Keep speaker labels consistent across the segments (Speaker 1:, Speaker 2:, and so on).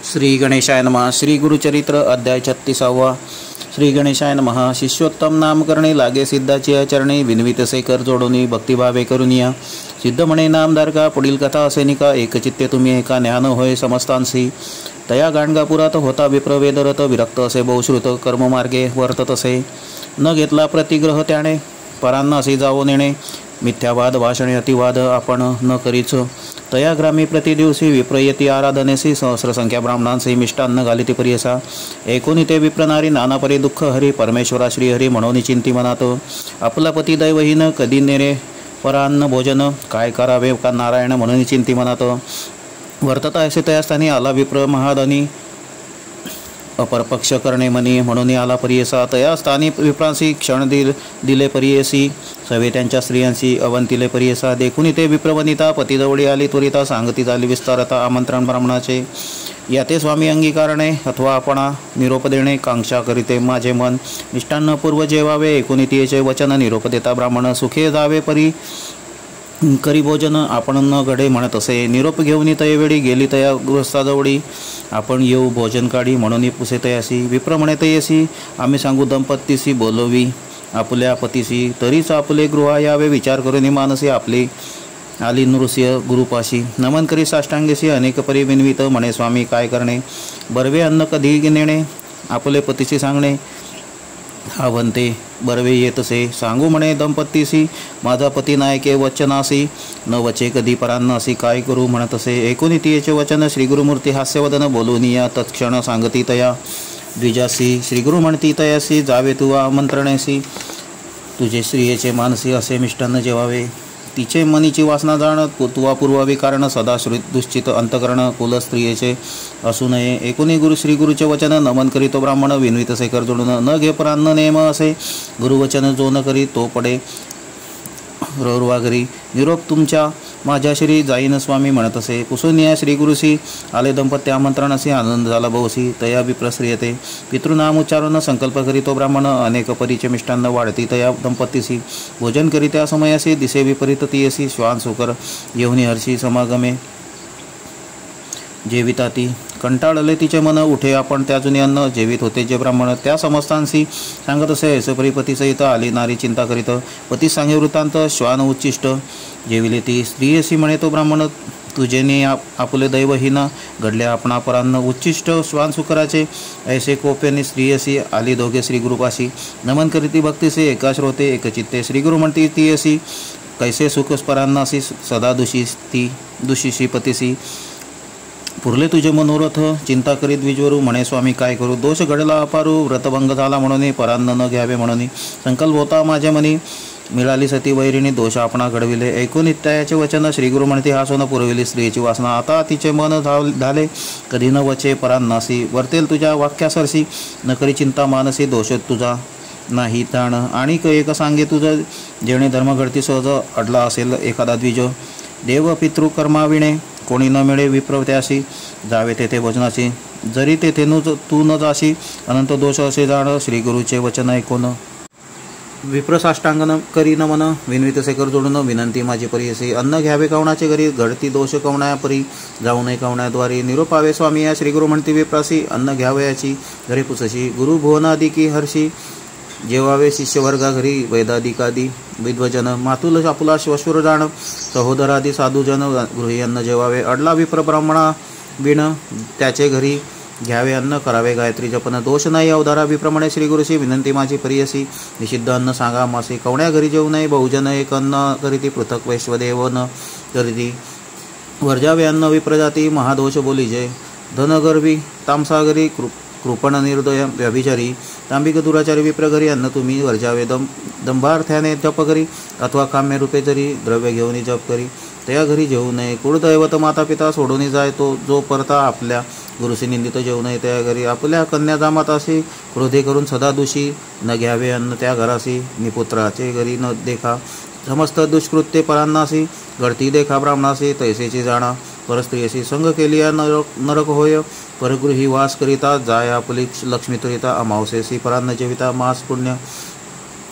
Speaker 1: श्री गणेशाय नमः। श्री गुरुचरित्र अध्याय 36। श्री गणेशाय नमः। शिष्योत्तम नाम करणे लागे सिद्धाची चरणी, विनवितसे कर जोडोनी भक्तिभावे करुनिया। सिद्ध म्हणे नामधारका पुढील कथा असे निका, एकचित्ते तुम्ही एका ज्ञान होय समस्तांसी। तया गाणगापुरात होता विप्र वेदरत, विरक्त असे बहुश्रुत कर्ममार्गे वर्तत असे। न घेतला प्रतिग्रह त्याने, परांना असे जावो नेणे। मिथ्यावाद भाषणे अतिवाद आपण न करीच। तया ग्रामी प्रतिदिवसी विप्रयती आराधनेसी, सहस्रसंख्या ब्राह्मणांसी मिष्टान्न घालिती परियसा। ऐकून ते विप्रनारी नाना परी दुःख हरी, परमेश्वरा श्रीहरी म्हणून चिंती मनात। आपला पती दैवहीन कधी नेरे परान्न भोजन, काय करावे का नारायण म्हणून चिंती मनात। वर्तता असे तया स्थानी आला विप्र महाधनी, अपरपक्ष करणे मनी म्हणून आला परियसा। तया स्थानी विप्रांसी क्षण दिले परियसी, सवे त्यांच्या स्त्रियांशी अवंतिले परियसा। देखून ते विप्रवनिता पतीजवळी आली त्वरिता, सांगती झाली विस्तारता आमंत्रण ब्राह्मणाचे। याते स्वामी अंगीकारणे अथवा आपणा निरोप देणे, कांक्षा करीते माझे मन। मिष्टान्न पूर्व जेवावे ऐकून तियेचे वचन, निरोप देता ब्राह्मण सुखे जावे परी करी भोजन। आपण न घडे म्हणत असे, निरोप घेऊन तयवेळी गेली तया गृहस्थाजवळी। आपण येऊ भोजन काढी म्हणून पुसे तयासी। विप्र म्हणे तयसी, आम्ही सांगू दंपतीसी बोलवी आपल्या पतीसी। तरीच आपले गृहा यावे विचार करून मानसी, आपली आली नृस्य गुरुपाशी। नमन करी साष्टांगेसी अनेक परी विनवित, म्हणे स्वामी काय करणे। बरवे अन्न कधी नेणे, आपले पतीशी सांगणे। हावंते बरवे येतसे, सांगू म्हणे दंपतीसी, माझा पती नायके वचनासी। न वचे कधी परांनासी, काय करू म्हणत असे। ऐकून तियेचे वचन श्रीगुरुमूर्ती हास्यवदन, बोलून या तत्क्षण सांगती तया द्विजासी। श्रीगुरु म्हणती तयासी, जावे तू आमंत्रणेसी। तुझे स्त्रियेचे मानसी असे मिष्टान्न जेवावे। तिचे मनीची वासना जाण, तुवा पूर्वावी कारण सदा दुश्चित अंतकरण, कुल स्त्रियेचे असू नये। एकूणी श्रीगुरुचे वचन, नमन करीतो ब्राह्मण विनवितसे कर जोडून। न घे परान्न नेम असे, गुरुवचन जो न करी तो पडे रौरवा घरी। निरोप तुमच्या माझ्या श्री जाईन स्वामी म्हणत असे। पुसून या श्रीगुरुसी आले दंपत्य आमंत्रणासी, आनंद झाला बहुसी। तया विप्रश्रियते पितृनाम उच्चारून, संकल्प करीतो ब्राह्मण अनेक परीचे मिष्टान्न वाढती तया दंपतीसी। भोजन करीत्या समयासी, दिसे विपरीत तियसी। श्वान सुकर येऊनी हर्षी समागमे जेविताती। कंटाळले तिचे मन, उठे आपण त्या जुने अन्न। जेवित होते जे ब्राह्मण त्या समस्तांसी, सांगत असे ऐसे परी सहित आली नारी चिंता करीत। पती सांगे वृत्तांत श्वान उच्चिष्ट, जेविले ती स्त्रियसी म्हणे तो ब्राह्मण। तुझेने आपुले दैवहीन, घडले आपणा परान्न उच्चिष्ट श्वान सुकराचे। ऐसे कोप्याने स्त्रियसी आली दोघे श्रीगुरुपाशी। नमन करीती भक्तीसे एका श्रोते एकचित्ते, श्रीगुरु म्हणती तियसी, कैसे सुख परांनासी सदा दुषीशी पतीसी। पुरले तुझे मनोरथ चिंता करीत विजवरू, म्हणे स्वामी काय करू। दोष घडला अपारू, व्रतभंग झाला म्हणून, परान्न न घ्यावे म्हणून। संकल्प होता माझ्या मनी, मिळाली सती वैरिणी, दोष आपणा घडविले। ऐकून नित्याचे वचन श्रीगुरु म्हणते, हासून पुरविली स्त्रियेची वासना। आता तिचे मन झाले कधी न वचे परांनासी। वर्तेल तुझ्या वाक्यासरसी, न करी चिंता मानसी। दोष तुझा नाही ताण, आणि एक सांगे तुझं, जेणे धर्म घडती सहज अडला असेल एखादा द्विज। देव पितृ कर्माविणे कोणी न मिळे विप्र त्यासी, जावे तेथे भोजनासी। जरी तेथे तू न जाशी, अनंत दोष असे जाण। श्रीगुरुचे वचन ऐकून विप्र साष्टांगन करी नमन, विनवितसे कर जोडून। विनंती माझी परियसी, अन्न घ्यावे कवणाचे घरी, घडती दोष कवणाया परी, जाऊ नये कवणाद्वारी। निरोपावे स्वामी या श्रीगुरु म्हणती विप्रासी, अन्न घ्यावयाची घरी पुसशी। गुरु भुवनादिकी हर्षी, जेवावे शिष्यवर्गा घरी, वैदादिकादी विद्वजन। मातुल आपुला श्वशुर जाण, सहोदरादी साधुजन, गृही अन्न जेवावे। अडला विप्र ब्राह्मणा विण, त्याचे घरी घ्यावे अन्न, करावे गायत्री जपन। दोष नाही अवधारा विप्रमणे श्रीगुरुशी, विनंती माझी प्रियसी। निषिद्ध अन्न सांगा मासी, कवण्या घरी जेवू नये बहुजन। एक अन्न करीती पृथक वैश्वदेव न करीती, वर्जावे अन्न विप्रजाती। महादोष बोली जय, धनगर्वी तामसागरी, कृपण निर्दय व्यभिचारी। तांबिक दुराचारी विप्र घरी, अन्न तुम्ही वर्जावे दंभार्थ्याने जप करी, अथवा काम्य रूपे जरी द्रव्य घेऊन जप करी। त्या घरी जेवू नये कुळदैवत माता पिता, सोडून जाय तो जो परता। आपल्या गुरुशी निंदित जेवू नये त्या घरी, आपल्या कन्या जामाताशी। क्रोधे करून सदा दोषी, न घ्यावे अन्न त्या घरासी। निपुत्राचे घरी न देखा, समस्त दुष्कृत्ये परांनासी। घडती देखा ब्राह्मणासी, तैसेची जाणा परस्त्रियसी। संग केली नरक होय, परगृही वास करिता। जाय आपली लक्ष्मी तुरिता, अमावसेसी परान्न जेविता। मास पुण्य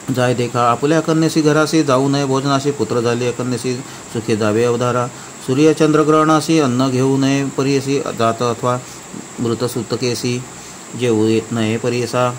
Speaker 1: जाय देखा, आपल्या कन्येसी घरासी। जाऊ नये भोजनाशी, पुत्र झाली कन्येसी, सुखे जावे अवधारा। सूर्य चंद्रग्रहणाशी, अन्न घेऊ नये परियसी जात अथवा मृतसुतकेसी जेऊ येत नये परिसा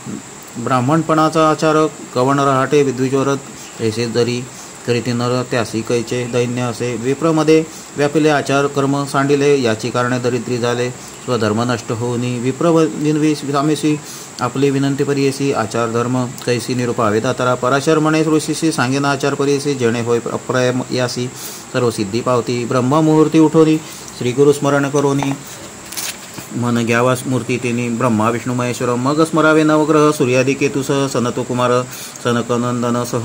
Speaker 1: ब्राह्मणपणाचा आचार कवण रहाटे विद्विजोरत ऐसे जरी करीती नर त्यासी कैचे दैन्य असे विप्रमध्ये व्यापिले आचार कर्म सांडिले याची कारणे दरिद्री झाले स्वधर्म नष्ट होऊनी विप्र सामेसी आपली विनंती परियेसी आचार धर्म कैसी निरुपावे दातारा पराशर म्हणे ऋषीशी सांगेना आचार परियेसी जेणे होय अप्रय यासी सर्व सिद्धी पावती ब्रह्ममुहूर्ती उठोनी श्री गुरु स्मरण करोनी मन घ्यावा मूर्ती तेनी ब्रह्मा विष्णू महेश्वर मग स्मरावे नवग्रह सूर्यादी केतुसह सनतो कुमार सनकनंदनसह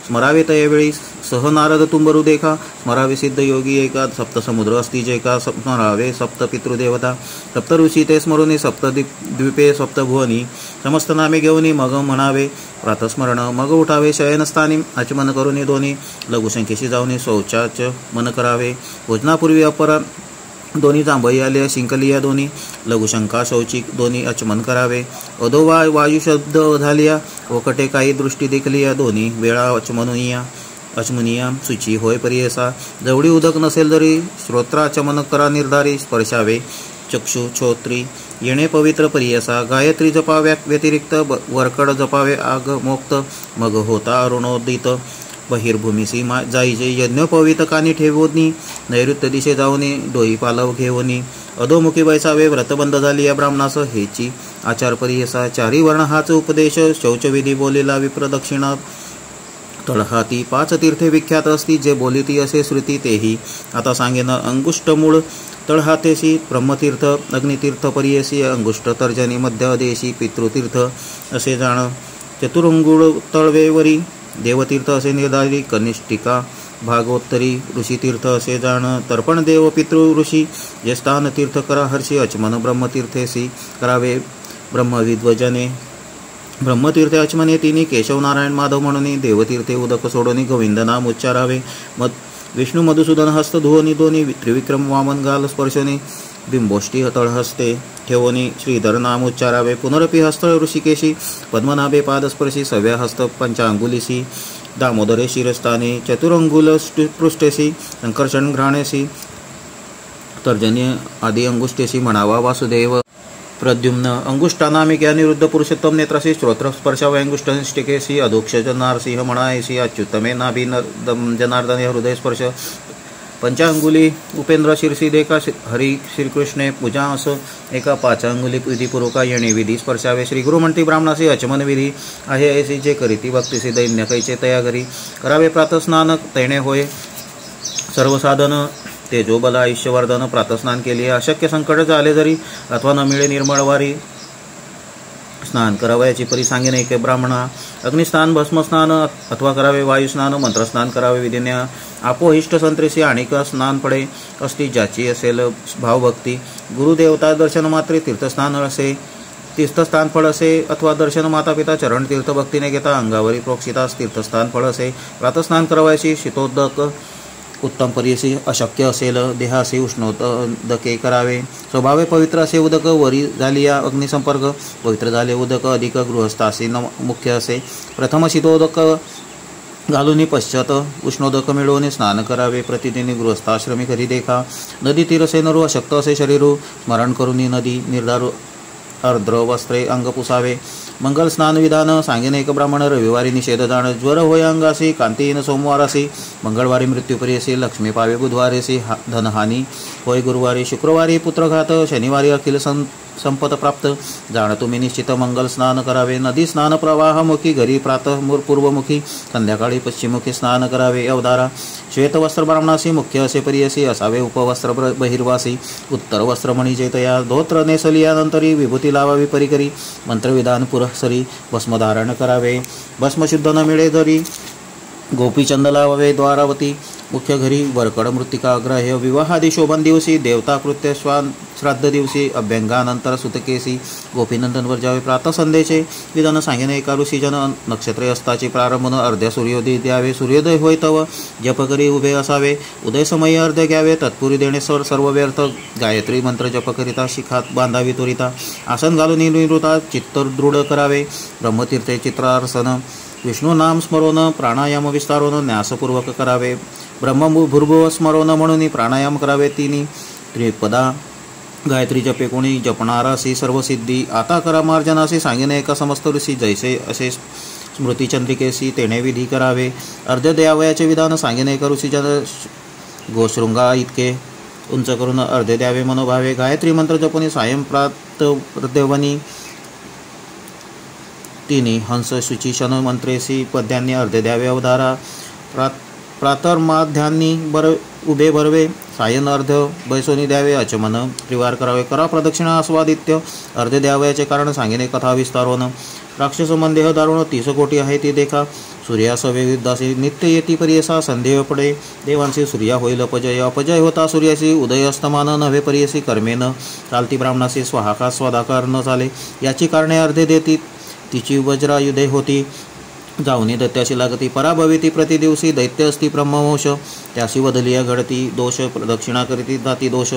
Speaker 1: स्मरावे तयवेळी सह नारद तुंबरू देखा स्मरावे सिद्ध योगी एका सप्त समुद्र असती जेका स्मरावे सप्त पितृदेवता सप्त ऋषी ते स्मरुनी सप्त द्वीपे सप्तभुवनी समस्त नामे घेऊनी मग म्हणावे प्रातस्मरण मग उठावे शयनस्थानी आचमन करुनी दोन्ही लघुशंकेशी जाऊनी शौचाच मन करावे भोजनापूर्वी अपर दोन्ही जांभई आले शिंकली या दोन्ही लघुशंका शौचिक दोन्ही आचमन करावे अधोवा वायू शब्द झालिया वकटे काही दृष्टी देखली या दोन्ही वेळा अचमनिया सुची होय परियसा जवळी उदक नसेल जरी श्रोत्राचमन करा निर्धारी स्पर्शावे चक्षु श्रोत्री येणे पवित्र परियसा गायत्री जपाव्या व्यतिरिक्त वरकड जपावे आग मोक्त मग होता अरुणोदित बहिर्भूमीसी जाईजे यज्ञोपवित कानी ठेवोनी नैऋत्य दिशे जाऊनी डोई पालव घेवनी अधोमुखी बैसावे व्रतबंध झाली या ब्राह्मणास हेची आचार परियसा चारी वर्ण हाच उपदेश शौचविधी बोलेला विप्रदक्षिणा तळहाती 5 तीर्थे विख्यात असती जे बोलिती असे श्रुती तेही आता सांगेन अंगुष्ट मूळ तळहातेसी ब्रह्मतीर्थ अग्नितीर्थ परियसी अंगुष्ट तर्जनी मध्य देशी पितृतीर्थ असे जाण चतुरंगुळ तळवेवरी देवतीर्थ असे निर्धारी कनिष्ठिका भागवत्तरी ऋषीतीर्थ असे जाण तर्पण देव पितृ ऋषी जे स्थान तीर्थ करा हर्षी अचमन ब्रह्मतीर्थेसी करावे ब्रह्मविद्वजने ब्रह्मतीर्थे अचमने तिनी केशव नारायण माधव म्हणून देवतीर्थे उदक सोडोनी गोविंद नाम उच्चारावे विष्णू मधुसूदन हस्त धुवनी दोन्ही त्रिविक्रम वामन गाल स्पर्शोनी बिंबोष्टी तळहस्ते ठेवोनी श्रीधर नाम उच्चारावे पुनरपि हस्त ऋषिकेशी पद्मनाभे पादस्पर्शी सव्या हस्त पंचांगुलीसी दामोदरे शिरस्थाने चतुरंगुल पृष्ठेसी संकर्षण घ्राणेसी तर्जनी आदी अंगुष्ठेसी म्हणावा वासुदेव प्रद्युम्न अंगुष्ठानामिक अनिरुद्ध पुरुषोत्तम नेत्रासी श्रोत्र स्पर्शाव अंगुष्ठनिष्ठिकेसी अधोक्ष नारसिंह म्हणायसी अच्युतमे नाभी जनार्दने हृदय स्पर्श पंचांगुली उपेंद्र शिरसी देखा हरी श्रीकृष्णे पूजा असं एका 5 अंगुली विधीपूर्वका येणे विधी स्पर्शावे श्री गुरु म्हणती ब्राह्मणासी अचमन विधी आहे ऐसी जे करीती भक्तीसी दैन्य कैचे तया घरी करावे प्रातस्नान तैणे होय सर्व साधन तेजोबल आयुष्यवर्धन प्रातस्नान केली अशक्य संकट झाले जरी अथवा न मिळे निर्मळवारी स्नान करावयाची परी सांगेन एक ब्राह्मणा अग्निस्नान भस्मस्नान अथवा करावे वायुस्नान मंत्रस्नान करावे विधिन्या आपोहिष्ट संत्रेसी आणिक स्नान पडे असती ज्याची असेल भावभक्ती गुरुदेवता दर्शन मात्रे तीर्थस्नान असे तीर्थस्थान फळ असे अथवा दर्शन माता पिता चरण तीर्थ भक्तीने घेता अंगावरी प्रोक्षितास तीर्थस्थान फळ असे प्रातस्नान करावयाची शीतोदक उत्तम परियसी अशक्य असेल देहासी उष्णोदके करावे स्वभावे पवित्र असे उदक वरी झाली या अग्निसंपर्क पवित्र झाले उदक अधिक गृहस्थासी मुख्य असे प्रथम शीतोदक घालून पश्चात उष्णोदक मिळवून स्नान करावे प्रतिदिनी गृहस्थाश्रमी कधी देखा नदी तीरसे नरू अशक्त असे शरीरू स्मरण करून नदी निर्धारू अर्ध्र वस्त्रे अंग पुसावे मंगल स्नान विधान सांगेन एक ब्राह्मण रविवारी निषेध जाण ज्वर होय अंगासी कांतीहीन सोमवारासी मंगळवारी मृत्यूपरियसी लक्ष्मी पावे बुधवारेसी धनहानी होय गुरुवारी शुक्रवारी पुत्रघात शनिवारी अखिल संपत प्राप्त जाण तुम्ही निश्चित मंगल स्नान करावे नदी स्नान प्रवाहमुखी घरी प्रातः पूर्वमुखी संध्याकाळी पश्चिममुखी स्नान करावे अवधारा श्वेत वस्त्र ब्राह्मणासी मुख्य असे परियसी असावे उपवस्त्र बहिर्वासी उत्तर वस्त्र म्हणजे तया धोत्र नेसलियानंतरी विभूती लावावी परिकरी मंत्रविधान पुरसरी भस्मधारण करावे भस्म शुद्ध न मिळे जरी गोपीचंद लावावे द्वारावती मुख्य घरी वरकड मृत्तिका ग्राह्य विवाहादी शोभन दिवशी देवता कृत्य श्राद्ध दिवशी अभ्यंगानंतर सुतकेसी गोपीनंदनवर जावे प्रातः संध्येचे विधान सांगेन एका ऋषीजन नक्षत्रे असताची प्रारंभ अर्ध्या सूर्योदय द्यावे सूर्योदय होय तव जप करी उभे असावे उदय समयी अर्ध्य घ्यावे तत्पुरी देणे सर्व व्यर्थ गायत्री मंत्र जप करिता शिखात बांधावी त्वरिता आसन घालून निवृत्ता चित्त दृढ करावे ब्रह्मतीर्थे चित्रार्सन विष्णू नाम स्मरोन प्राणायाम विस्तारोन न्यासपूर्वक करावे ब्रह्मभूर्भुव स्मरोन म्हणून प्राणायाम करावे तिनी त्रिपदा गायत्री जपे कोणी जपणारासी सर्वसिद्धी आता करा मार्जनासी सांगिने एका समस्त ऋषी जैसे असे स्मृतिचंद्रिकेसी तेणे विधी करावे अर्ध्य द्यावयाचे विधान सांगिने एका ऋषीच्या गोशृंगा इतके उंच करून अर्धे द्यावे मनोभावे गायत्री मंत्र जपुनी सायं प्रातदेवनी तिनी हंस शुची शन मंत्रेसी पद्यांनी अर्धे द्यावे अवधारा प्रातर्माध्यांनी उभे भरवे सायन अर्ध बैसोनी द्यावे अचमन त्रिवार करावे करा प्रदक्षिणा आस्वादित्य अर्धे द्यावयाचे कारण सांगिने कथा विस्तारोन राक्षस मंदेह दारुण 30 कोटी आहे ती देखा सूर्यास विविधासी नित्य येती परियसा संदेह पडे देवांशी सूर्या होईल अपजय होता सूर्याशी उदय अस्तमान नव्हे परियसी कर्मेन चालती ब्राह्मणाशी स्वाहाकार स्वाधाकार न चाले याची कारणे अर्धे देती तिची वज्रायुधे होती जाऊनी दैत्याशी लागती पराभविती प्रतिदिवसी दैत्य असती ब्रह्मवंश त्याशी वदलिया घडती दोष प्रदक्षिणा करीती जाती दोष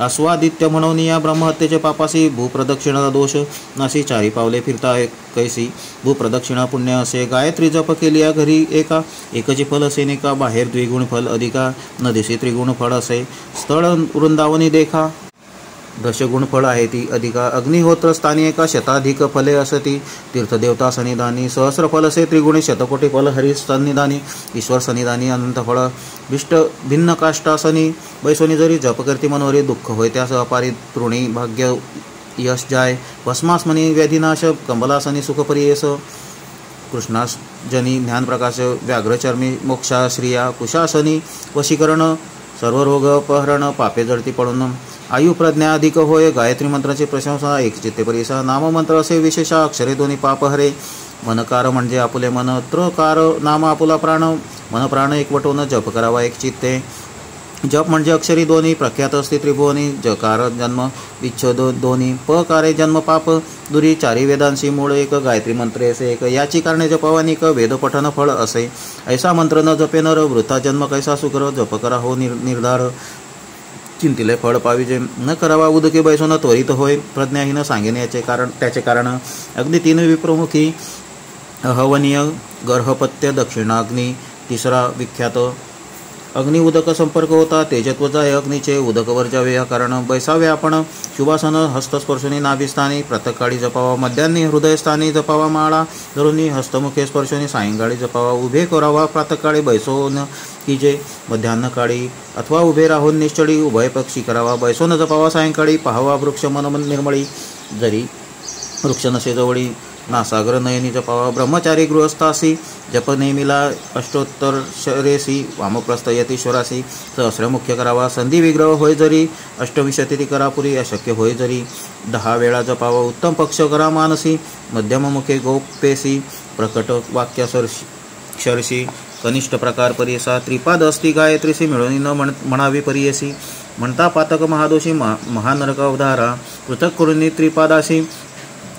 Speaker 1: आस्वादित्य म्हणून या ब्रह्महत्येचे पापासी भूप्रदक्षिणा दोष नाशी 4 पावले फिरता कैसी भूप्रदक्षिणा पुण्य असे गायत्री जप केली या घरी एकची फल असे नेका बाहेर द्विगुण फल अधिका न दिशी त्रिगुण फळ असे स्थळ वृंदावनी देखा दशगुण फळ आहे ती अधिका अग्निहोत्र स्थानी एका शताधिक फले असती तीर्थदेवता सन्निधानी सहस्र फल असे त्रिगुणी शतकोटी फल हरी सन्निधानी ईश्वर सन्निधानी अनंत फळ विष्ट भिन्न काष्टासनी बैसोनी जरी जप करती मनोहरी दुःख होय त्यास अपारी तृणी भाग्य यश जाय भस्मास्मनी व्याधिनाश कंबलासनी सुखपरियेस कृष्णास जनी ज्ञानप्रकाश व्याघ्रचर्मी मोक्षा श्रिया कुशासनी वशीकरण सर्व रोगपहरण पापे जळती पडून आयु प्रज्ञा अधिक होय गायत्री मंत्राची प्रशंसा एक चित्ते परिसा नाममंत्र असे विशेषा अक्षरे दोन्ही पाप हरे मनकार म्हणजे आपुले मन त्रकार नाम आपुला प्राण मन प्राण एकवटून जप करावा एक चित्ते जप म्हणजे अक्षरी दोन्ही प्रख्यात असते त्रिभुवनी जकार जन्म विच्छेद दोन्ही पकारे जन्म पाप दुरी 4 वेदांशी मूळ एक गायत्री मंत्रे असे एक याची कारणे जपवानिक वेदपठन फळ असे ऐसा मंत्र न जपे नर वृथा जन्म कैसा सुकर जप करा हो निर्धार चिंतिले फळ पाविजे न करावा उदके बैसोन त्वरित होय प्रज्ञाहीन सांगेन याचे कारण त्याचे कारण अग्नी 3 विप्रमुखी हवनीय गर्भपत्य दक्षिणाग्नी तिसरा विख्यात अग्नि उदक संपर्क होता तेजत्व जाय अग्नीचे उदक वर जावे या कारण बैसावे आपण शुभासन हस्तस्पर्शनी नाभिस्थानी प्रातःकाळी जपावा मध्यान्नी हृदयस्थानी जपावा माळा धरुनी हस्तमुखे स्पर्शनी सायंकाळी जपावा उभे करावा प्रातःकाळी बैसोन कीजे मध्यान्हकाळी अथवा उभे राहून निश्चळी उभय पक्षी करावा बैसोन जपावा सायंकाळी पाहावा वृक्ष मन निर्मळी जरी वृक्ष नसे जवळी नासागर नयनी जपावा ब्रह्मचारी गृहस्थासी जप नेमिला अष्टोत्तर शरेसी वामप्रस्थ यतीश्वरासी सहस्र मुख्य करावा संधी विग्रह होय जरी अष्टविशती करापुरी अशक्य होय जरी 10 वेळा जपावा उत्तम पक्ष करा मानसी मध्यम मुखे गोपेसी प्रकट वाक्य शर्षी कनिष्ठ प्रकार परियसा त्रिपाद असती गायत्रीसी मिळून न म्हणावी परियसी म्हणता पातक महादोषी महानरक अवधारा पृथक करून त्रिपादासी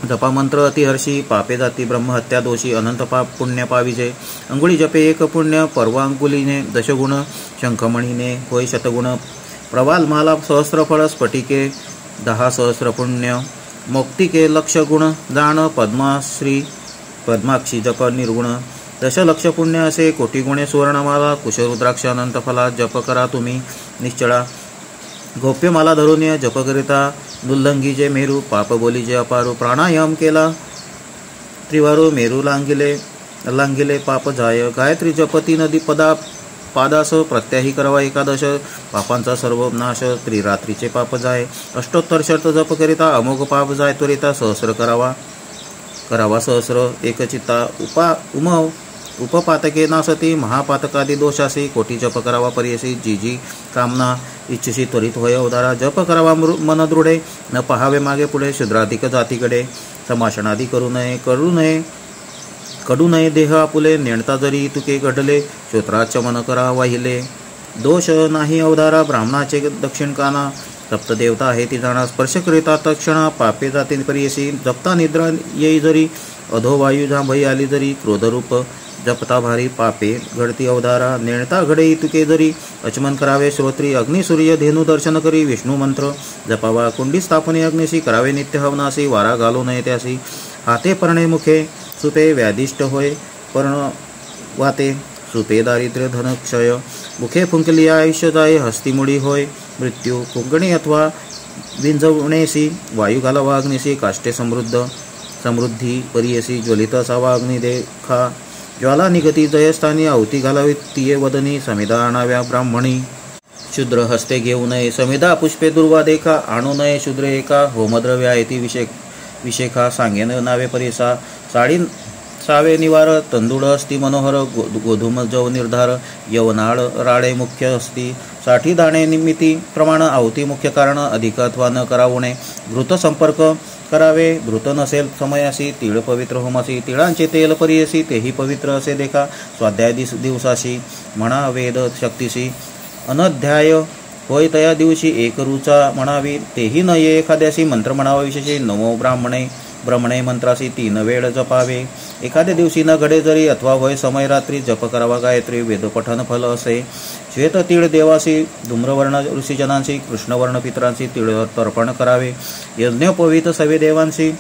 Speaker 1: जपा मंत्र अतिहर्षी पापे जाती ब्रह्महत्या दोषी अनंत पाप पुण्य पाविजे अंगुळी जपे एक पुण्य पर्वांकुलीने दशगुण शंखमणीने होय शतगुण प्रवाल माला सहस्र फळ स्फटिके 10 सहस्र पुण्य मोक्तिके लक्ष गुण जाण पद्माश्री पद्माक्षी जप निर्गुण 10 लक्ष पुण्य असे कोटी गुणे सुवर्णमाला कुशरुद्राक्ष अनंत फला जप करा तुम्ही निश्चळा गोप्यमाला धरून जप करिता दुल्लंघीजे मेरू पाप बोलीजे अपारू प्राणायाम केला त्रिवारू मेरू लांगिले पाप जाय गायत्री जपती नदी पादास प्रत्याही करावा 11 पापांचा सर्व नाश त्रिरात्रीचे पाप जाय अष्टोत्तर शर्त जप करिता अमोघ पाप जाय त्वरिता सहस्र करावा सहस्र एकचित्ता उपपातके नासती महापातकादी दोषासी कोटी जप करावा परियसी जी कामना इच्छिसी त्वरित होय अवधारा जप करावा मन दृढे न पहावे मागे पुढे शूद्राधिक जातीकडे समाशनादी कडू नये देह आपुले नेणता जरी तुके घडले श्रोत्राच मन करा वाहिले दोष नाही अवधारा ब्राह्मणाचे दक्षिण काना सप्त देवता आहे ती जाणा स्पर्श करिता तक्षणा पापे जाती परियसी जपता निद्रा येई जरी अधो वायू जांभई आली जरी क्रोधरूप जपता भारी पापे घडती अवधारा नेणता घडे तुके जरी अचमन करावे श्रोत्री अग्नि सूर्य धेनु दर्शन करी विष्णू मंत्र जपावा कुंडी स्थापने अग्निशी करावे नित्य हवनासी वारा घालू नये त्यासी हाते परणे मुखे सुपे व्याधिष्ट होय पर्ण वाते सुपे दारिद्र्य धन क्षय मुखे फुंकली आयुष्य जाय हस्तिमुडी होय मृत्यू कुंकणी अथवा विंजवणेसी वायू घालावा अग्निशी काष्टे समृद्धी परियसी ज्वलित असावा अग्निदेखा ज्वाला निगती जयस्थानी आहुती घालावी तिये वदनी समिधा आणाव्या ब्राह्मणी शूद्र हस्ते घेऊ नये समिधा पुष्पे दुर्वा देखा आणू नये शूद्र एका होमद्रव्य आहे ती विशेखा सांगेन नावे परिसा साडी सावे निवार तंदूळ असती मनोहर गोधूम जव निर्धार यवनाळ राळे मुख्य असती साठी दाणे निमिती प्रमाण आहुती मुख्य कारण अधिक अथवा न करावणे घृत संपर्क करावे घृत नसेल समयासी तिळ पवित्र होमासी तिळांचे तेल परियसी तेही पवित्र असे देखा स्वाध्याय दिवसाशी म्हणा वेद शक्तीशी अनध्याय होय तया दिवशी एक रुचा म्हणावी तेही न ये एखाद्याशी मंत्र म्हणावा विशेषी नमो ब्रह्मणे मंत्रासी 3 वेळ जपावे एखाद्या दिवशी न घडे जरी अथवा होय समय रात्री जप करावा गायत्री वेदपठन फल असे श्वेत तीळ देवासी धूम्रवर्ण ऋषीजनांशी कृष्णवर्ण पितरांशी तीळ तर्पण करावे यज्ञोपवीत सवे देवांशी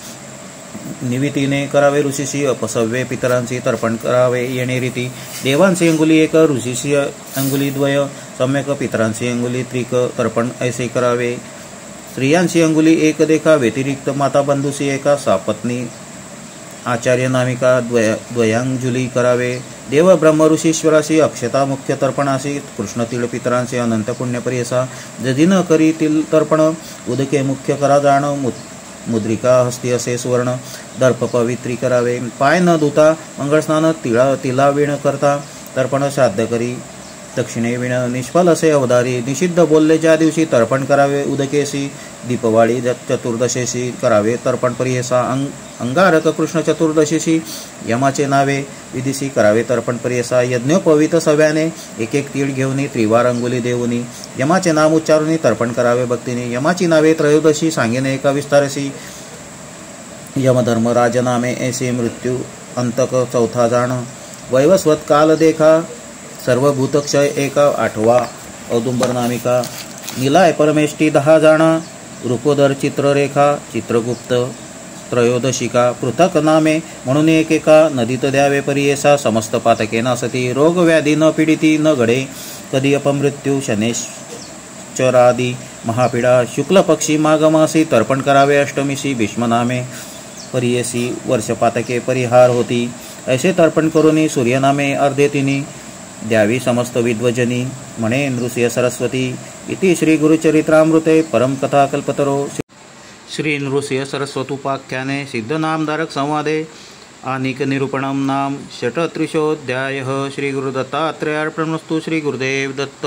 Speaker 1: निवितीने करावे ऋषीशी अपसव्ये पितरांशी तर्पण करावे येणे रीती देवांशी अंगुली एक ऋषीशी अंगुली द्वय सम्यक पितरांशी अंगुली त्रिक तर्पण ऐसे करावे स्त्रियांशी अंगुली एक देखा व्यतिरिक्त माता बंधूशी एका सापत्नी आचार्य नामिका द्वयांजुली करावे देव ब्रह्म ऋषीश्वराशी अक्षता मुख्य तर्पणाशी कृष्ण तिळ पितरांशी अनंत पुण्यपरियसा जधी न करी तिल तर्पण उदके मुख्य करा जाण मुद्रिका हस्ती असे सुवर्ण दर्प पवित्री करावे पाय न धुता मंगळस्नान तिला विण करता तर्पण श्राद्ध करी दक्षिणे विण निष्फल असे अवधारी निषिद्ध बोलले ज्या दिवशी तर्पण करावे उदकेशी दीपवाळी चतुर्दशीशी करावे तर्पण परियसा अंगारक कृष्ण चतुर्दशीशी यमाचे नावे विधीशी करावे तर्पण परियसा यज्ञोपवीत सव्याने एक तीळ घेऊनी त्रिवार अंगुली देऊनी यमाचे नाम उच्चारुनी तर्पण करावे भक्तीने यमाची नावे त्रयोदशी सांगेने एका विस्तारशी यमधर्म राजनामे ऐसे मृत्यू अंतक चौथा जाण वैवस्वत काल देखा सर्वभूतक्षय एक 8वा औदुंबर नामिका निलाय परमेष्टी 10 जाणा रूपोदर चित्ररेखा चित्रगुप्त त्रयोदशिका पृथक नामे म्हणून एकेका नदीत द्यावे परियेसा समस्त पातके नासती रोग व्याधी न पीडिती न घडे कधी अपमृत्यू शनेश्चरादी महापीडा शुक्ल पक्षी माघमासी तर्पण करावे अष्टमीशी भीष्मनामे परियेसी वर्षपातके परिहार होती ऐसे तर्पण करूनी सूर्यनामे अर्धेतिनी द्यावी समस्त विद्वजनी म्हणे नृसिंह सरस्वती इति श्री गुरुचरित्रामृते परम कथा कल्पतरो श्री नृसिंह सरस्वतुपाख्याने सिद्धनामधारक संवादे आनिक निरूपणम नाम षट्त्रिंशोऽध्यायः श्री गुरुदत्तात्रेयार्पणमस्तु श्री गुरुदेव दत्त।